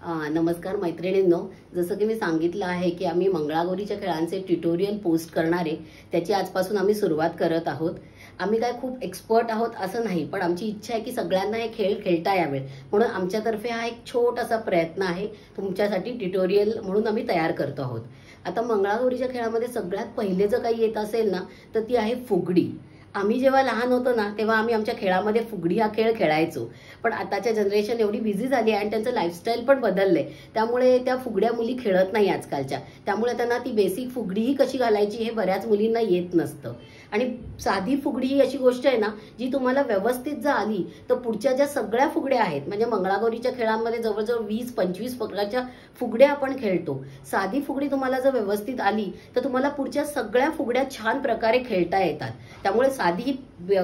नमस्कार मैत्रिणींनो, जसं की मी सांगितलं आहे की आम्ही मंगळागौरीच्या खेळांचे ट्युटोरियल पोस्ट करणार आहे, त्याची आजपासून आम्ही सुरुवात करत आहोत। आम्ही काय खूप एक्सपर्ट आहोत असं नाही, पण आमची इच्छा आहे की सगळ्यांना हे खेळ खेळता यावे, म्हणून आमच्यातर्फे हा एक छोटासा प्रयत्न आहे तुमच्यासाठी ट्युटोरियल म्हणून आम्ही तयार करतो आहोत। आता मंगळागौरीच्या खेळामध्ये सगळ्यात पहिले जर काही येत असेल ना तर ती आहे फुगडी। आम्ही जेव्हा लहान होतो ना तेव्हा आम्ही आमच्या खेळामध्ये फुगडी हा खेळ खेळायचो, पण आताच्या जनरेशन एवढी बिझी झाली आहे आणि त्यांचं लाईफस्टाईल पण बदलले, त्यामुळे त्या फुगड्या मुली खेळत नाही आजकालच्या, त्यामुळे त्यांना ती बेसिक फुगडीही कशी घालायची हे बऱ्याच मुलींना येत नसतं। आणि साधी फुगडी ही अशी गोष्ट आहे ना जी तुम्हाला व्यवस्थित जर आली तर पुढच्या ज्या सगळ्या फुगड्या आहेत, म्हणजे मंगळागौरीच्या खेळांमध्ये जवळजवळ 20-25 प्रकारच्या फुगड्या आपण खेळतो। साधी फुगडी तुम्हाला जर व्यवस्थित आली तर तुम्हाला पुढच्या सगळ्या फुगड्या छान प्रकारे खेळता येतात। त्यामुळे साधी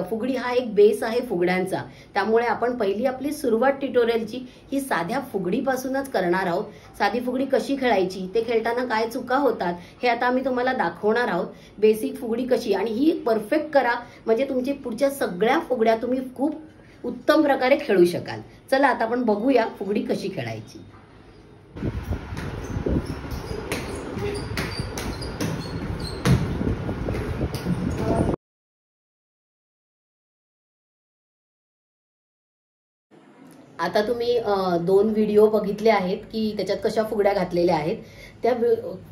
फुगडी हा एक बेस आहे फुगड्यांचा, त्यामुळे आपण पहिली आपली सुरुवात ट्युटोरियलची ही साध्या फुगडीपासूनच करणार आहोत। साधी फुगडी कशी खेळायची, ते खेळताना काय चुका होतात हे आता आम्ही तुम्हाला दाखवणार आहोत। बेसिक फुगडी कशी आणि ही परफेक्ट करा, म्हणजे तुमची पुढच्या सगळ्या फुगड्या तुम्ही खूप उत्तम प्रकारे खेळू शकाल। चला आता आपण बघूया फुगडी कशी खेळायची। आता तुम्ही 2 व्हिडिओ बघितले आहेत की त्याच्यात कशा फुगड्या घातलेल्या आहेत। त्या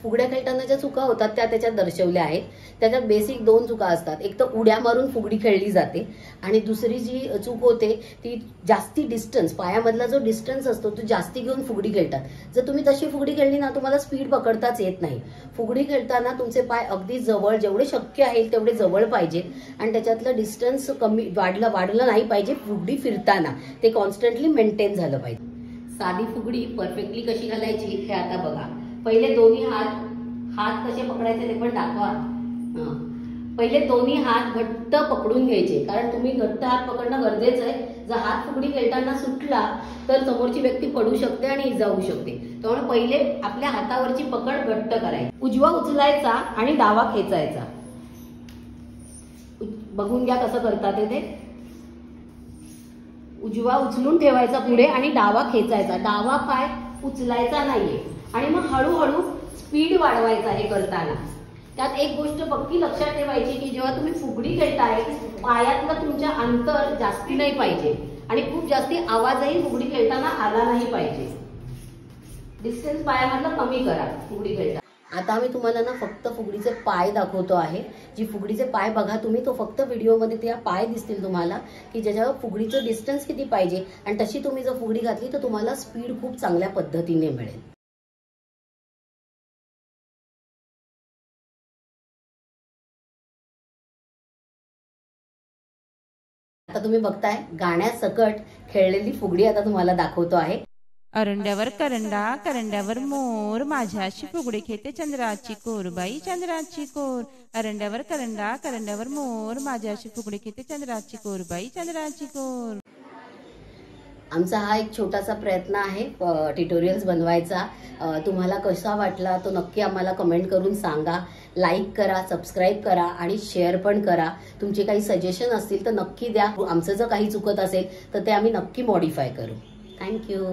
फुगड्या खेळताना ज्या चुका होतात त्या त्याच्यात दर्शवल्या आहेत। त्याच्यात बेसिक 2 चुका असतात, एक तर उड्या मारून फुगडी खेळली जाते आणि दुसरी जी चूक होते ती जास्ती डिस्टन्स, पायामधला जो डिस्टन्स असतो तो जास्ती घेऊन फुगडी खेळतात। जर तुम्ही तशी फुगडी खेळली ना तुम्हाला स्पीड पकडताच येत नाही। फुगडी खेळताना तुमचे पाय अगदी जवळ, जेवढे शक्य आहे तेवढे जवळ पाहिजे आणि त्याच्यातलं डिस्टन्स कमी वाढलं नाही पाहिजे। फुगडी फिरताना ते कॉन्स्टंटली मेंटेन झालं पाहिजे। साधी फुगडी परफेक्टली कशी घालायची हे आता बघा। पहिले दोन्ही हात कसे पकडायचे ते पण दाखवा। पहिले दोन्ही हात घट्ट पकडून घ्यायचे, कारण तुम्ही घट्ट हात पकडणं गरजेचं आहे। जर हात फुगडी खेळताना सुटला तर समोरची व्यक्ती पडू शकते आणि इजा होऊ शकते, त्यामुळे पहिले आपल्या हातावरची पकड घट्ट करायची। उजवा उचलायचा आणि डावा खेचायचा। बघून घ्या कसं करतात ते। उजवा उचलून ठेवायचा पुढे आणि डावा खेचायचा, डावा पाय उचलायचा नाहीये आणि मग हळूहळू स्पीड वाढवायचा हे करताना। त्यात एक गोष्ट पक्की लक्षात ठेवायची की जेव्हा तुम्ही फुगडी खेळताय पायातलं तुमच्या अंतर जास्ती नाही पाहिजे आणि खूप जास्ती आवाजही फुगडी खेळताना आला नाही पाहिजे। डिस्टन्स पायामधला कमी करा फुगडी खेळताना। आता आम्ही तुम्हाला ना फक्त फुगडीचे पाय दाखवतो आहे। जी फुगडीचे पाय बघा तुम्ही, तो फक्त व्हिडिओमध्ये त्या पाय दिसतील तुम्हाला की ज्याच्यावर फुगडीचं डिस्टन्स किती पाहिजे, आणि तशी तुम्ही जर फुगडी घातली तर तुम्हाला स्पीड खूप चांगल्या पद्धतीने मिळेल। आता तुम्ही बघताय गाण्यासकट खेळलेली फुगडी आता तुम्हाला दाखवतो आहे। अरंड्यावर करंडा, करंड्यावर मोर, माझ्याशी फुगडी खेळते चंद्राची कोर, बाई चंद्राची कोर। अरंड्यावर करंडा, करंड्यावर मोर, माझ्याशी फुगडी खेळते चंद्राची कोर, बाई चंद्राची कोर। आमचा हा एक छोटासा प्रयत्न आहे ट्युटोरियल्स बनवायचा। तुम्हाला कसा वाटला तो नक्की आम्हाला कमेंट करून सांगा। लाईक करा, सबस्क्राईब करा आणि शेअर पण करा। तुमचे काही सजेशन असतील तर नक्की द्या। आमचं जर काही चुकत असेल तर ते आम्ही नक्की मॉडिफाय करू। थँक्यू।